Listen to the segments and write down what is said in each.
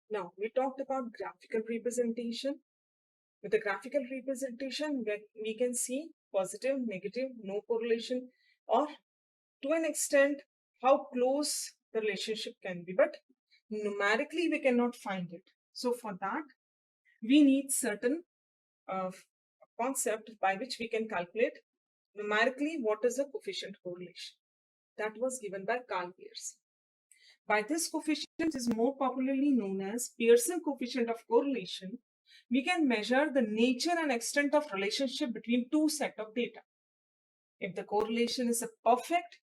Now, we talked about graphical representation. With the graphical representation, we can see positive, negative, no correlation, or to an extent, how close the relationship can be. But numerically, we cannot find it. So for that, we need certain uh, concept by which we can calculate numerically what is the coefficient correlation. That was given by Karl Pearson. By this coefficient is more popularly known as Pearson coefficient of correlation. We can measure the nature and extent of relationship between two set of data. If the correlation is a perfect,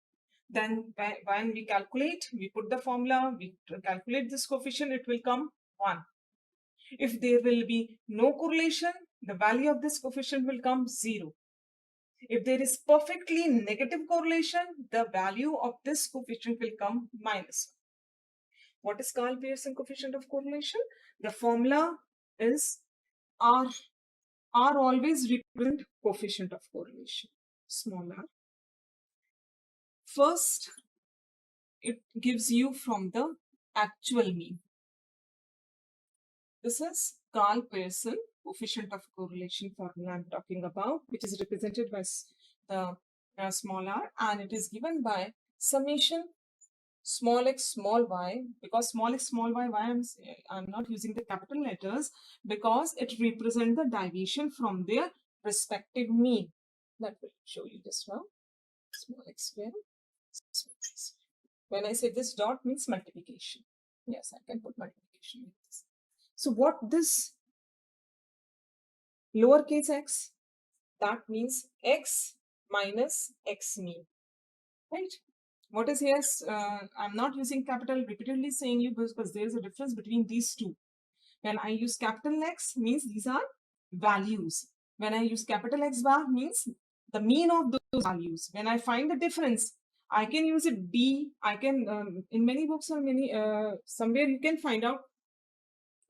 then when we calculate, we put the formula, we calculate this coefficient, it will come 1. If there will be no correlation, the value of this coefficient will come 0. If there is perfectly negative correlation, the value of this coefficient will come -1. What is Karl Pearson coefficient of correlation? The formula is R. R always represent coefficient of correlation, small r. First, it gives you from the actual mean. This is Karl Pearson coefficient of correlation formula I'm talking about, which is represented by the small r, and it is given by summation small x small y. Because small x small y, why I'm not using the capital letters, because it represents the deviation from their respective mean. That will show you just now. Small x square. When I say this dot means multiplication. Yes, I can put multiplication with this. So what this lowercase x, that means x minus x mean, right? What is here? I'm not using capital, repeatedly saying you because there is a difference between these two. When I use capital X means these are values. When I use capital X bar means the mean of those values. When I find the difference, I can use it D. I can in many books or many somewhere you can find out.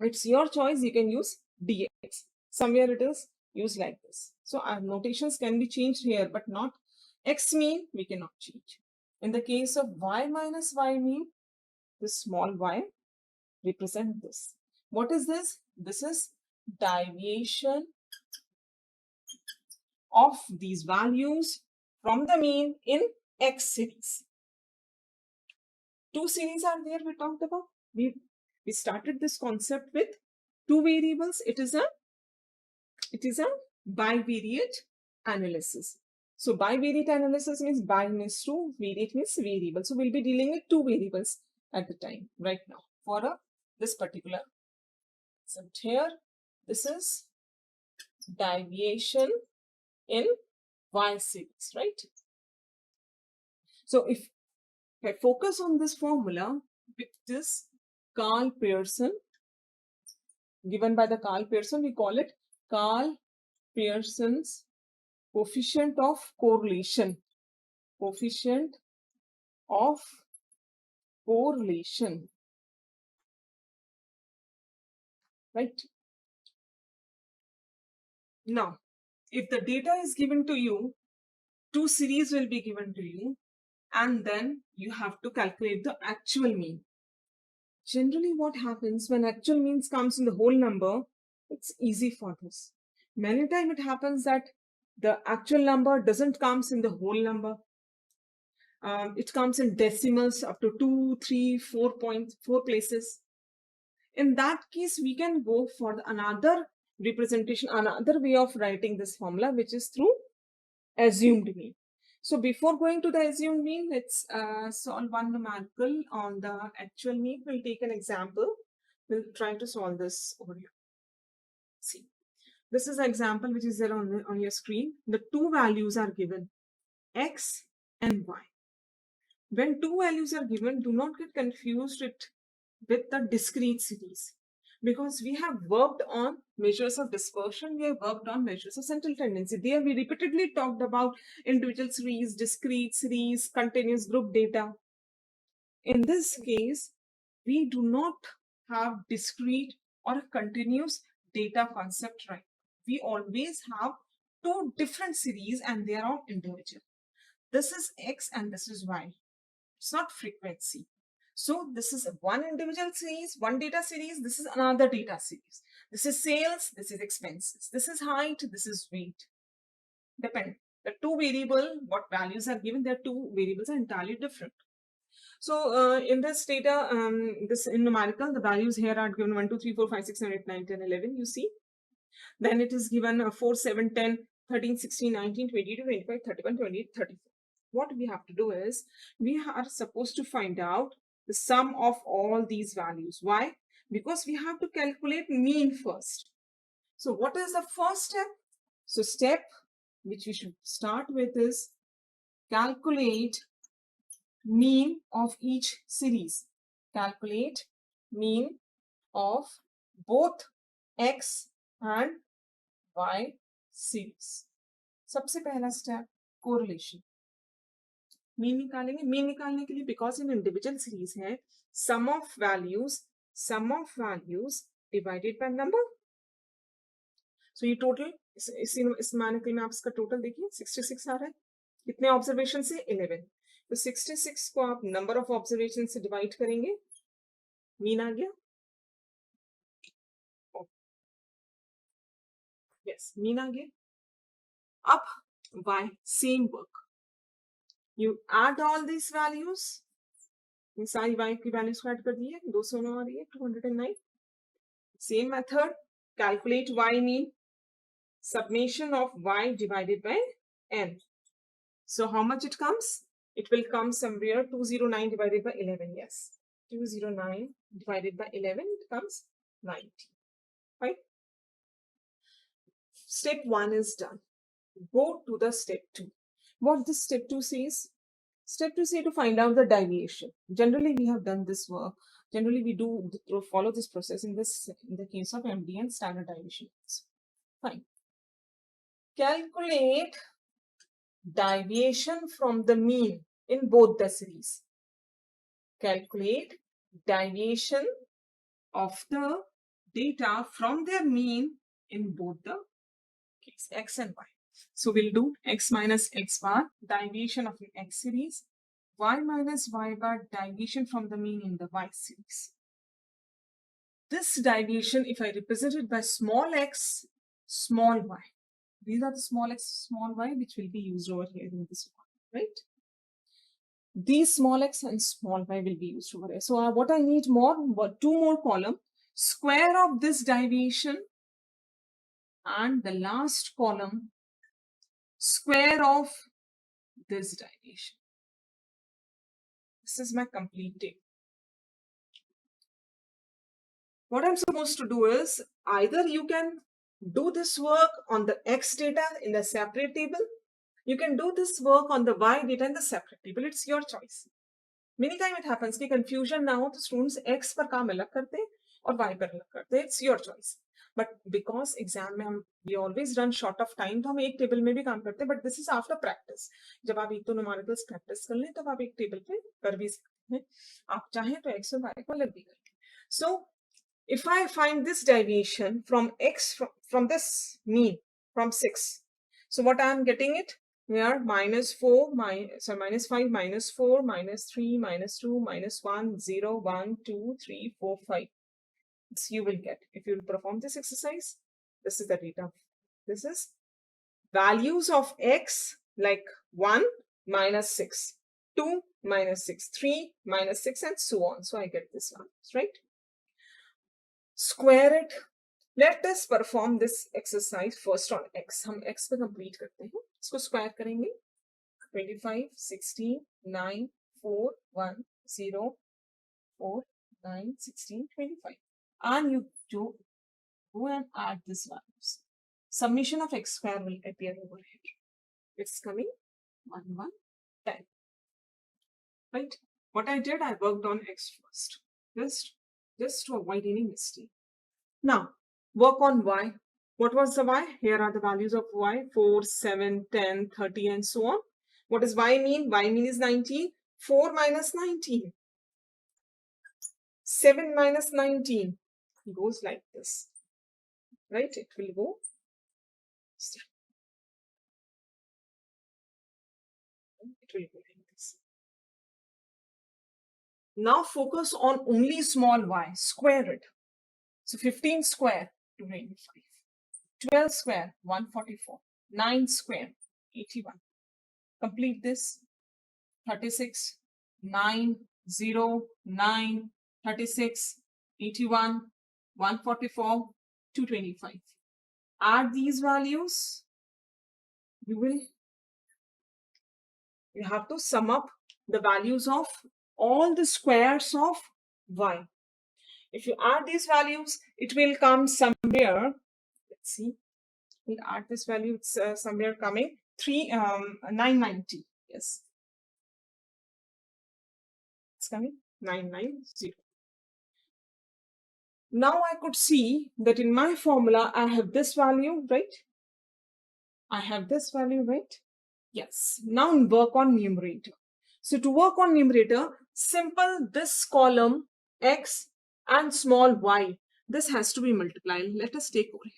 It's your choice. You can use dx. Somewhere it is used like this. So our notations can be changed here, but not x mean we cannot change. In the case of y minus y mean, this small y represent this. What is this? This is deviation of these values from the mean in x series. Two series are there we talked about. We started this concept with two variables. It is a bivariate analysis. So bivariate analysis means bi means two, variate means variable. So we'll be dealing with two variables at the time right now for this particular concept here. This is deviation in y series, right? So if I focus on this formula with this Karl Pearson, given by the Karl Pearson, we call it Karl Pearson's coefficient of correlation. Coefficient of correlation, right? Now, if the data is given to you, two series will be given to you, and then you have to calculate the actual mean. Generally, what happens when actual means comes in the whole number, it's easy for this. Many times it happens that the actual number doesn't comes in the whole number. It comes in decimals up to 2, 3, 4.4 places. In that case, we can go for another representation, another way of writing this formula, which is through assumed mean. So before going to the assumed mean, let's solve one numerical on the actual mean. We'll take an example. We'll try to solve this over here. See, this is an example which is there on your screen. The two values are given, x and y. When two values are given, do not get confused with the discrete series, because we have worked on measures of dispersion, we have worked on measures of central tendency. There we repeatedly talked about individual series, discrete series, continuous group data. In this case, we do not have discrete or continuous data concept, right? We always have two different series and they are all individual. This is x and this is y. It's not frequency. So this is one individual series, one data series, this is another data series. This is sales, this is expenses. This is height, this is weight. Depend. The two variable, what values are given, their two variables are entirely different. So in this data, this in numerical, the values here are given 1, 2, 3, 4, 5, 6, 7, 8, 9, 10, 11, you see. Then it is given 4, 7, 10, 13, 16, 19, 20, 25, 31, 28, 34. What we have to do is, we are supposed to find out the sum of all these values. Why? Because we have to calculate mean first. So what is the first step? So step which we should start with is calculate mean of each series. Calculate mean of both X and Y series. सबसे पहला step correlation. Mean निकालेंगे. Mean निकालने के लिए because in individual series है sum of values divided by number. So ये total इस मानक में आप इसका टोटल देखिए 66 आ रहा है. कितने ऑब्जर्वेशन से 11. तो 66 को आप नंबर ऑफ ऑब्जर्वेशन से डिवाइड करेंगे. मीन आ गया. यस मीन आ गया. अब y same work. You add all these values. ये सारी y की वैल्यूज को ऐड कर दिए. 209 आ रही है. 209. Same method. Calculate y mean. Summation of y divided by n. So how much it comes? It will come somewhere 209 divided by 11. Yes. 209 divided by 11. It comes 90. Right? Step 1 is done. Go to the step 2. What this step 2 says? Step 2 says to find out the deviation. Generally, we have done this work. Generally, we do follow this process in the case of MD and standard deviation. Fine. Calculate deviation from the mean in both the series. Calculate deviation of the data from their mean in both the case X and Y. So we'll do X minus X bar, deviation of the X series, Y minus Y bar, deviation from the mean in the Y series. This deviation, if I represent it by small x, small y, these are the small x, small y, which will be used over here in this one, right? These small x and small y will be used over here. So what I need more, two more column, square of this deviation, and the last column, square of this deviation. This is my complete table. What I'm supposed to do is, either you can do this work on the X data in the separate table, you can do this work on the Y data in the separate table. It's your choice. Many times it happens कि confusion ना हो तो students X पर काम अलग करते हैं और Y पर अलग करते हैं. It's your choice. But because exam में हम we always run short of time, तो हम एक टेबल में भी काम करते हैं. But this is after practice. जब आप एक तो numericals practice कर लें तब आप एक टेबल पे कर भी सकते हैं. आप चाहें तो X और Y को अलग भी कर लें. So if I find this deviation from X from this mean from 6, so what I am getting it? We are minus 4, minus 5, minus 4, minus 3, minus 2, minus 1, 0, 1, 2, 3, 4, 5. This you will get. If you perform this exercise, this is the data. This is values of X like 1 minus 6, 2 minus 6, 3 minus 6 and so on. So I get this one, right? Square it. Let us perform this exercise first on X. हम X पे complete करते हैं. इसको square करेंगे. 25, 16, 9, 4, 1, 0, 4, 9, 16, 25. And you go and add these values. Summation of X square will appear over here. It's coming 1, 1, 10. Right? What I did, I worked on X first. Just to avoid any mistake. Now, work on Y. What was the Y? Here are the values of Y. 4, 7, 10, 30 and so on. What does Y mean? Y mean is 19. 4 minus 19. 7 minus 19. It goes like this. Right? It will go. It will go like this. Now focus on only small y, square it. So 15 square, 225. 12 square, 144. 9 square, 81. Complete this. 36, 9, 0, 9, 36, 81, 144, 225. Add these values. You have to sum up the values of all the squares of y. If you add these values, it will come somewhere. Let's see. We'll add this value. It's somewhere coming 990. Yes, it's coming 990. Now I could see that in my formula I have this value, right? I have this value, right? Yes. Now work on numerator. So to work on numerator, simple this column x and small y. This has to be multiplied. Let us take over here.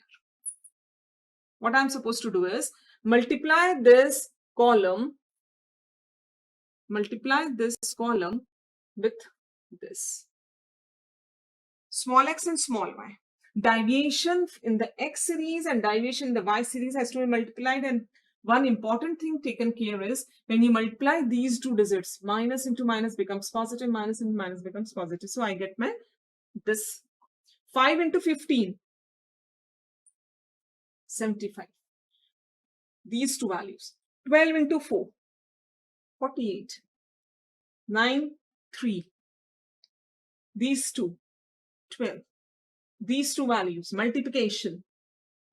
What I'm supposed to do is multiply this column with this. Small x and small y. Deviation in the x series and deviation in the y series has to be multiplied, and one important thing taken care is when you multiply these two digits, minus into minus becomes positive, minus into minus becomes positive. So I get my this 5 into 15, 75. These two values. 12 into 4, 48. 9, 3. These two, 12. These two values, multiplication,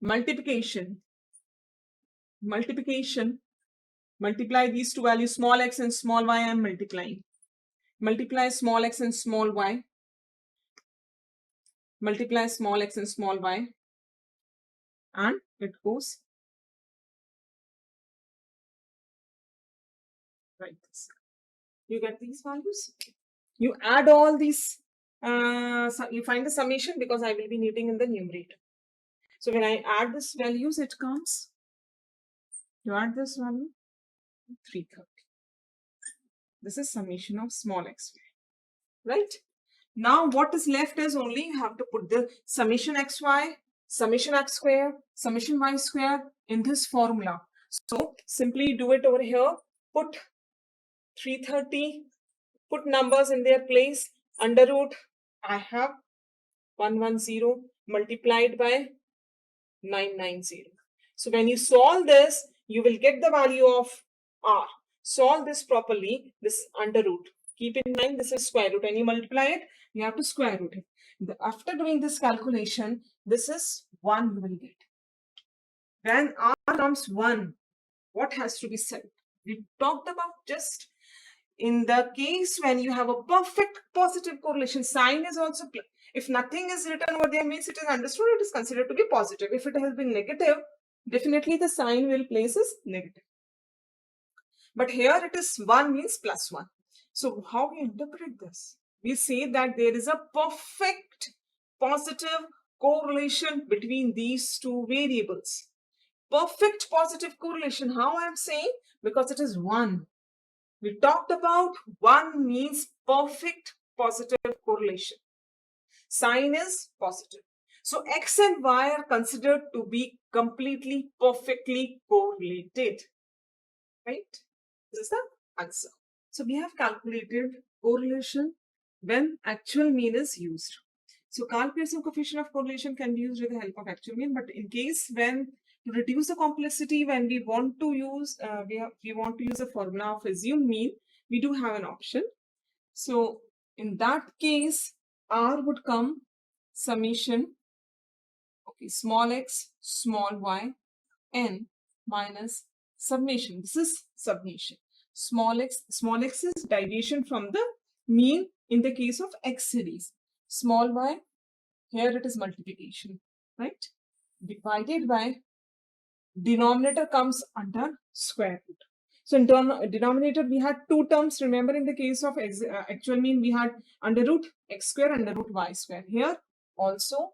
multiply these two values, small x and small y. I am multiplying. Multiply small x and small y. Multiply small x and small y. And it goes like this. You get these values. You add all these. So you find the summation because I will be needing in the numerator. So when I add this values, it comes. You add this value, 330. This is summation of small x, right? Now what is left is only you have to put the summation xy, summation x square, summation y square in this formula. So simply do it over here. Put 330, put numbers in their place. Under root, I have 110 multiplied by 990. So when you solve this, you will get the value of r. Solve this properly, this under root. Keep in mind this is square root, and you multiply it, you have to square root it. After doing this calculation, this is 1 you will get. When r comes 1, what has to be said? We talked about just in the case when you have a perfect positive correlation, sign is also, if nothing is written over there means it is understood, it is considered to be positive. If it has been negative, definitely the sign will place as negative. But here it is 1 means plus 1. So how we interpret this? We say that there is a perfect positive correlation between these two variables. Perfect positive correlation. How I am saying? Because it is 1. We talked about 1 means perfect positive correlation. Sign is positive. So x and y are considered to be completely perfectly correlated. Right? This is the answer. So we have calculated correlation when actual mean is used. So Karl Pearson coefficient of correlation can be used with the help of actual mean, but in case when to reduce the complexity, when we want to use we want to use a formula of assumed mean, we do have an option. So in that case, r would come summation, okay, small x, small y, n minus summation. This is summation. Small x is deviation from the mean in the case of x series. Small y, here it is multiplication, right? Divided by, denominator comes under square root. So in denominator, we had two terms. Remember, in the case of actual mean, we had under root x square, under root y square. Here also,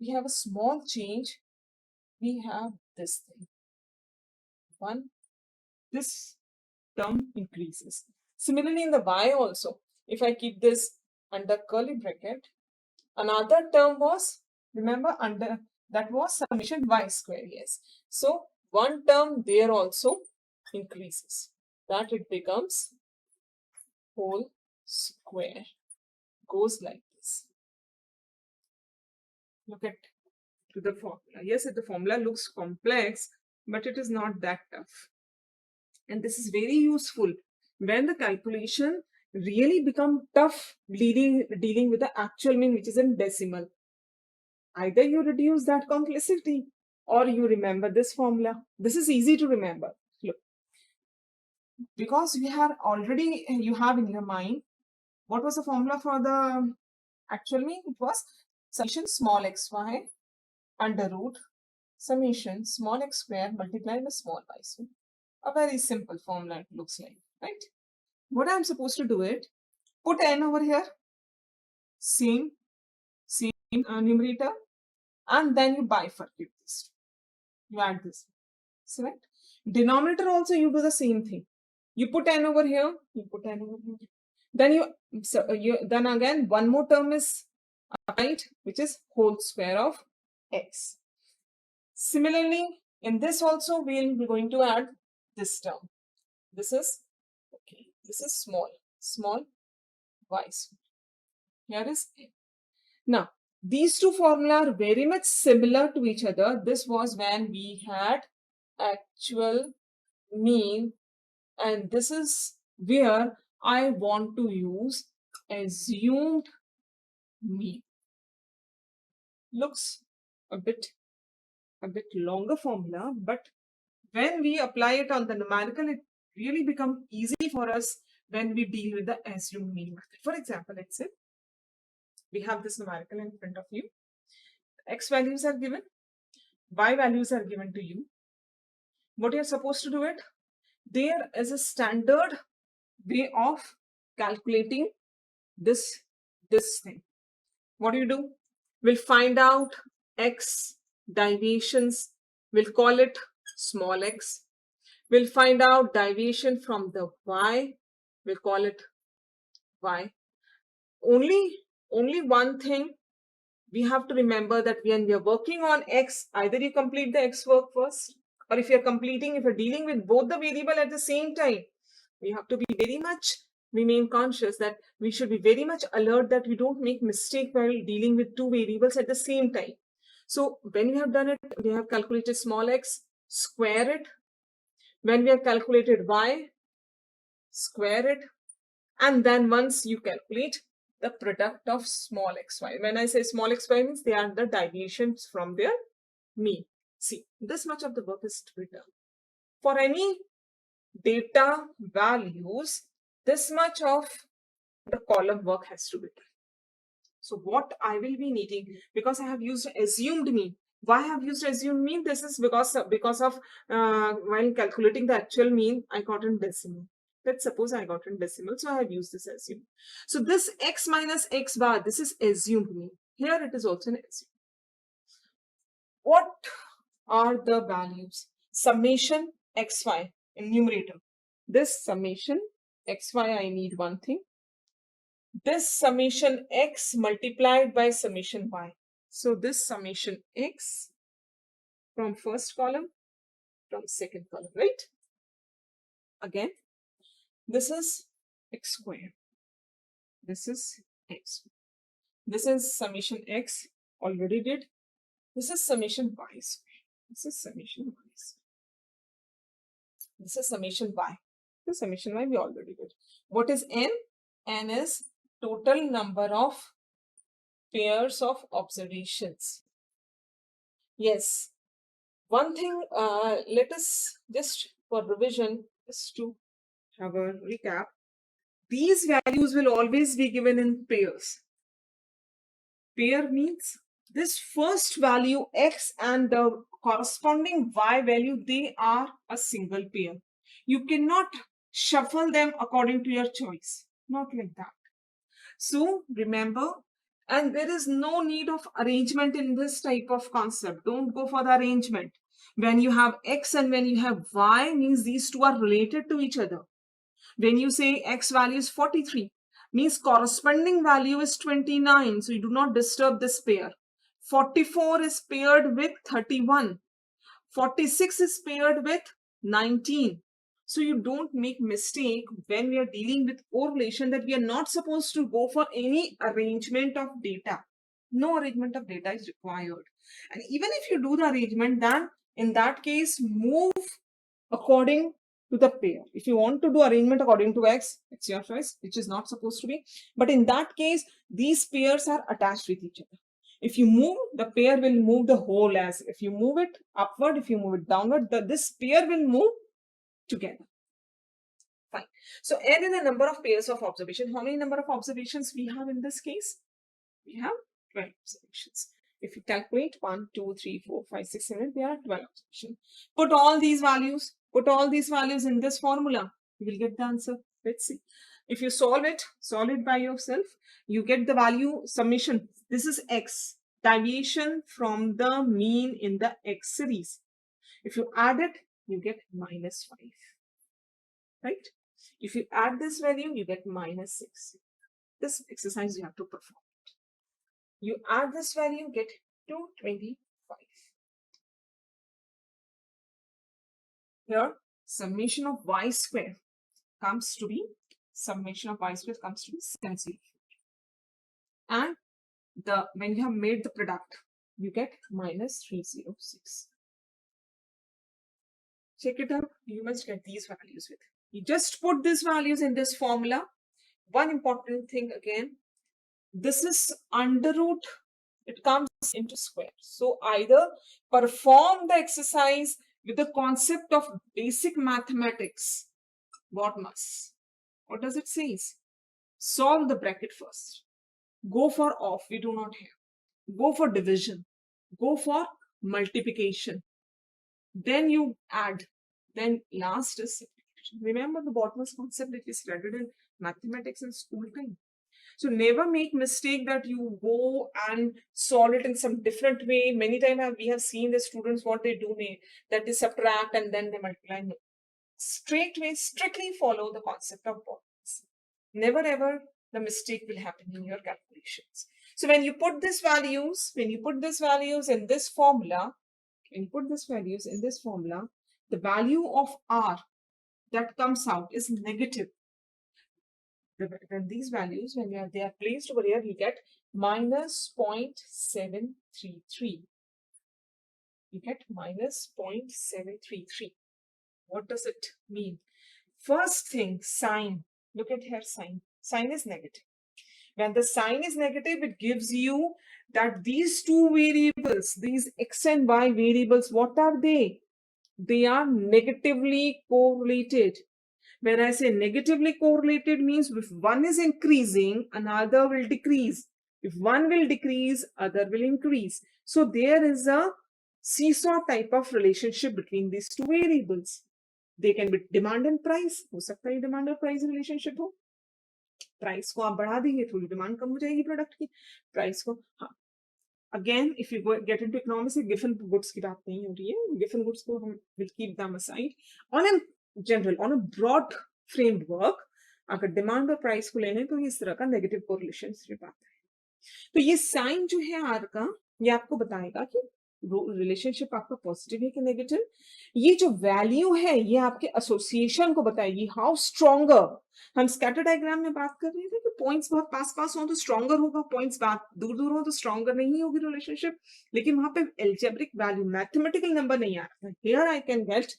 we have a small change. We have this thing. 1, this term increases. Similarly, in the y also, if I keep this under curly bracket, another term was, remember, under that was summation y square, yes. So one term there also increases, that it becomes whole square, goes like this. Look at to the formula. Yes, the formula looks complex, but it is not that tough. And this is very useful when the calculation really become tough dealing with the actual mean, which is in decimal. Either you reduce that complexity or you remember this formula. This is easy to remember. Look, because you have in your mind, what was the formula for the actual mean? It was summation small xy under root summation small x square multiplied by small y square. A very simple formula it looks like, right? What I'm supposed to do it, put n over here, same numerator, and then you bifurcate this. You add this. Select. Denominator also you do the same thing. You put n over here, you put n over here. Then again one more term is applied, which is whole square of x. Similarly, in this also we'll be going to add this term. This is okay. This is small y square. Here is a. Now these two formula are very much similar to each other. This was when we had actual mean, and this is where I want to use assumed mean. Looks a bit longer formula, but when we apply it on the numerical, it really becomes easy for us when we deal with the assumed mean method. For example, let's say we have this numerical in front of you. X values are given, Y values are given to you. What you're supposed to do it? There is a standard way of calculating this thing. What do? We'll find out X deviations. We'll call it small x. We'll find out deviation from the Y. We'll call it Y. Only one thing we have to remember, that when we are working on X, either you complete the X work first, or if you're dealing with both the variable at the same time, we have to be very much remain conscious that we should be very much alert that we don't make mistake while dealing with two variables at the same time. So when we have done it, we have calculated small x, square it. When we have calculated y, square it. And then once you calculate the product of small xy. When I say small xy means they are the deviations from their mean. See, this much of the work is to be done. For any data values, this much of the column work has to be done. So what I will be needing, because I have used assumed mean. Why I have used assumed mean? This is because of while calculating the actual mean, I got in decimal. Let's suppose I got in decimal, so I have used this assumed. So this x minus x bar, this is assumed mean. Here it is also an assumed. What are the values? Summation xy in numerator. This summation xy, I need one thing. This summation x multiplied by summation y. So this summation x from first column, from second column, right? Again, this is x squared. This is x. This is summation x, already did. This is summation y squared. This is summation y squared. This is summation y. This summation y we already did. What is n? N is total number of pairs of observations. Yes. One thing, let us just for revision, just to have a recap. These values will always be given in pairs. Pair means this first value x and the corresponding y value, they are a single pair. You cannot shuffle them according to your choice. Not like that. So remember, and there is no need of arrangement in this type of concept. Don't go for the arrangement. When you have x and when you have y, means these two are related to each other. When you say x value is 43, means corresponding value is 29, so you do not disturb this pair. 44 is paired with 31. 46 is paired with 19. So you don't make mistake when we are dealing with correlation that we are not supposed to go for any arrangement of data. No arrangement of data is required. And even if you do the arrangement, then in that case, move according to the pair. If you want to do arrangement according to X, it's your choice, which is not supposed to be. But in that case, these pairs are attached with each other. If you move, the pair will move the whole as. If you move it upward, if you move it downward, this pair will move together. Fine. So n is the number of pairs of observation. How many number of observations we have in this case? We have 12 observations. If you calculate 1, 2, 3, 4, 5, 6, 7, there are 12 observations. Put all these values in this formula. You will get the answer. Let's see. If you solve it by yourself, you get the value summation. This is X, deviation from the mean in the X series. If you add it, you get -5. Right? If you add this value, you get -6. This exercise you have to perform. You add this value, get 225. Here, summation of y square comes to be 70. And when you have made the product, you get -306. Check it out. You must get these values with. You just put these values in this formula. One important thing again, this is under root, it comes into square. So either perform the exercise with the concept of basic mathematics. What does it say? Solve the bracket first. Go for off, we do not have. Go for division. Go for multiplication. Then you add. Then last is subtraction. Remember the bottomless concept that we studied in mathematics in school time. So never make mistake that you go and solve it in some different way. Many times we have seen the students what they do, that is subtract and then they multiply. No. Strictly follow the concept of bottomless. Never ever the mistake will happen in your calculations. So when you put these values in this formula, the value of R that comes out is negative. When these values, they are placed over here, you get -0.733. You get -0.733. What does it mean? First thing, sign. Look at here, sign. Sign is negative. When the sign is negative, it gives you that these two variables, these x and y variables, what are they? They are negatively correlated. When I say negatively correlated means if one is increasing, another will decrease. If one will decrease, other will increase. So there is a seesaw type of relationship between these two variables. They can be demand and price. हो सकता है demand और price relationship हो. Price को आप बढ़ा देंगे, थोड़ी demand कम हो जाएगी product की. Price को, हाँ. Again, if you get into economics, given goods की बात नहीं हो रही है. Given goods को हम will keep them aside. On a broad framework, अगर demand और price को लेने तो इस तरह का negative correlation आता है. तो ये sign जो है R का, ये आपको बताएगा कि रिलेशनशिप आपका पॉजिटिव है कि नेगेटिव. ये जो वैल्यू है ये आपके एसोसिएशन को बताएगी हाउ स्ट्रॉन्गर. हम स्कैटर डायग्राम में बात कर रहे थे कि पॉइंट्स बहुत पास पास हो तो स्ट्रॉन्गर होगा, पॉइंट्स दूर दूर हो तो स्ट्रॉन्गर नहीं होगी रिलेशनशिप. लेकिन वहां पे एल्जेब्रिक वैल्यू, मैथमेटिकल नंबर नहीं आ रहा. Here I can get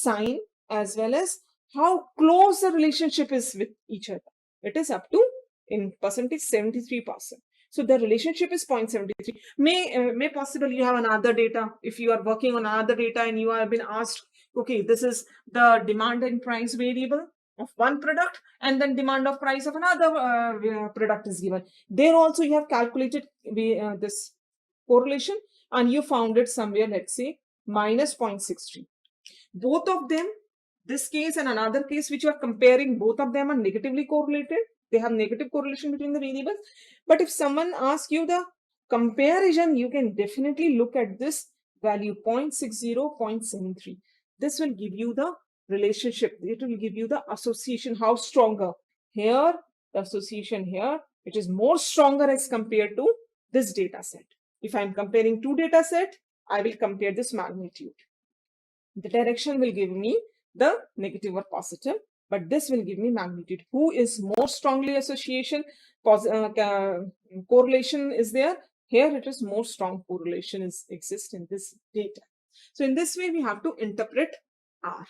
sign as well as how close the relationship is with each other. It is up to, in percentage, 73%. So the relationship is 0.73. May possible you have another data. If you are working on another data and you have been asked, okay, this is the demand and price variable of one product and then demand of price of another product is given. There also you have calculated this correlation and you found it somewhere, let's say, -0.63. Both of them, this case and another case which you are comparing, both of them are negatively correlated. They have negative correlation between the variables. But if someone asks you the comparison, you can definitely look at this value 0.60, 0.73. This will give you the relationship. It will give you the association, how stronger. Here, the association here, which is more stronger as compared to this data set. If I'm comparing two data set, I will compare this magnitude. The direction will give me the negative or positive, but this will give me magnitude. Who is more strongly association, correlation is there? Here it is more strong correlation exists in this data. So in this way, we have to interpret R.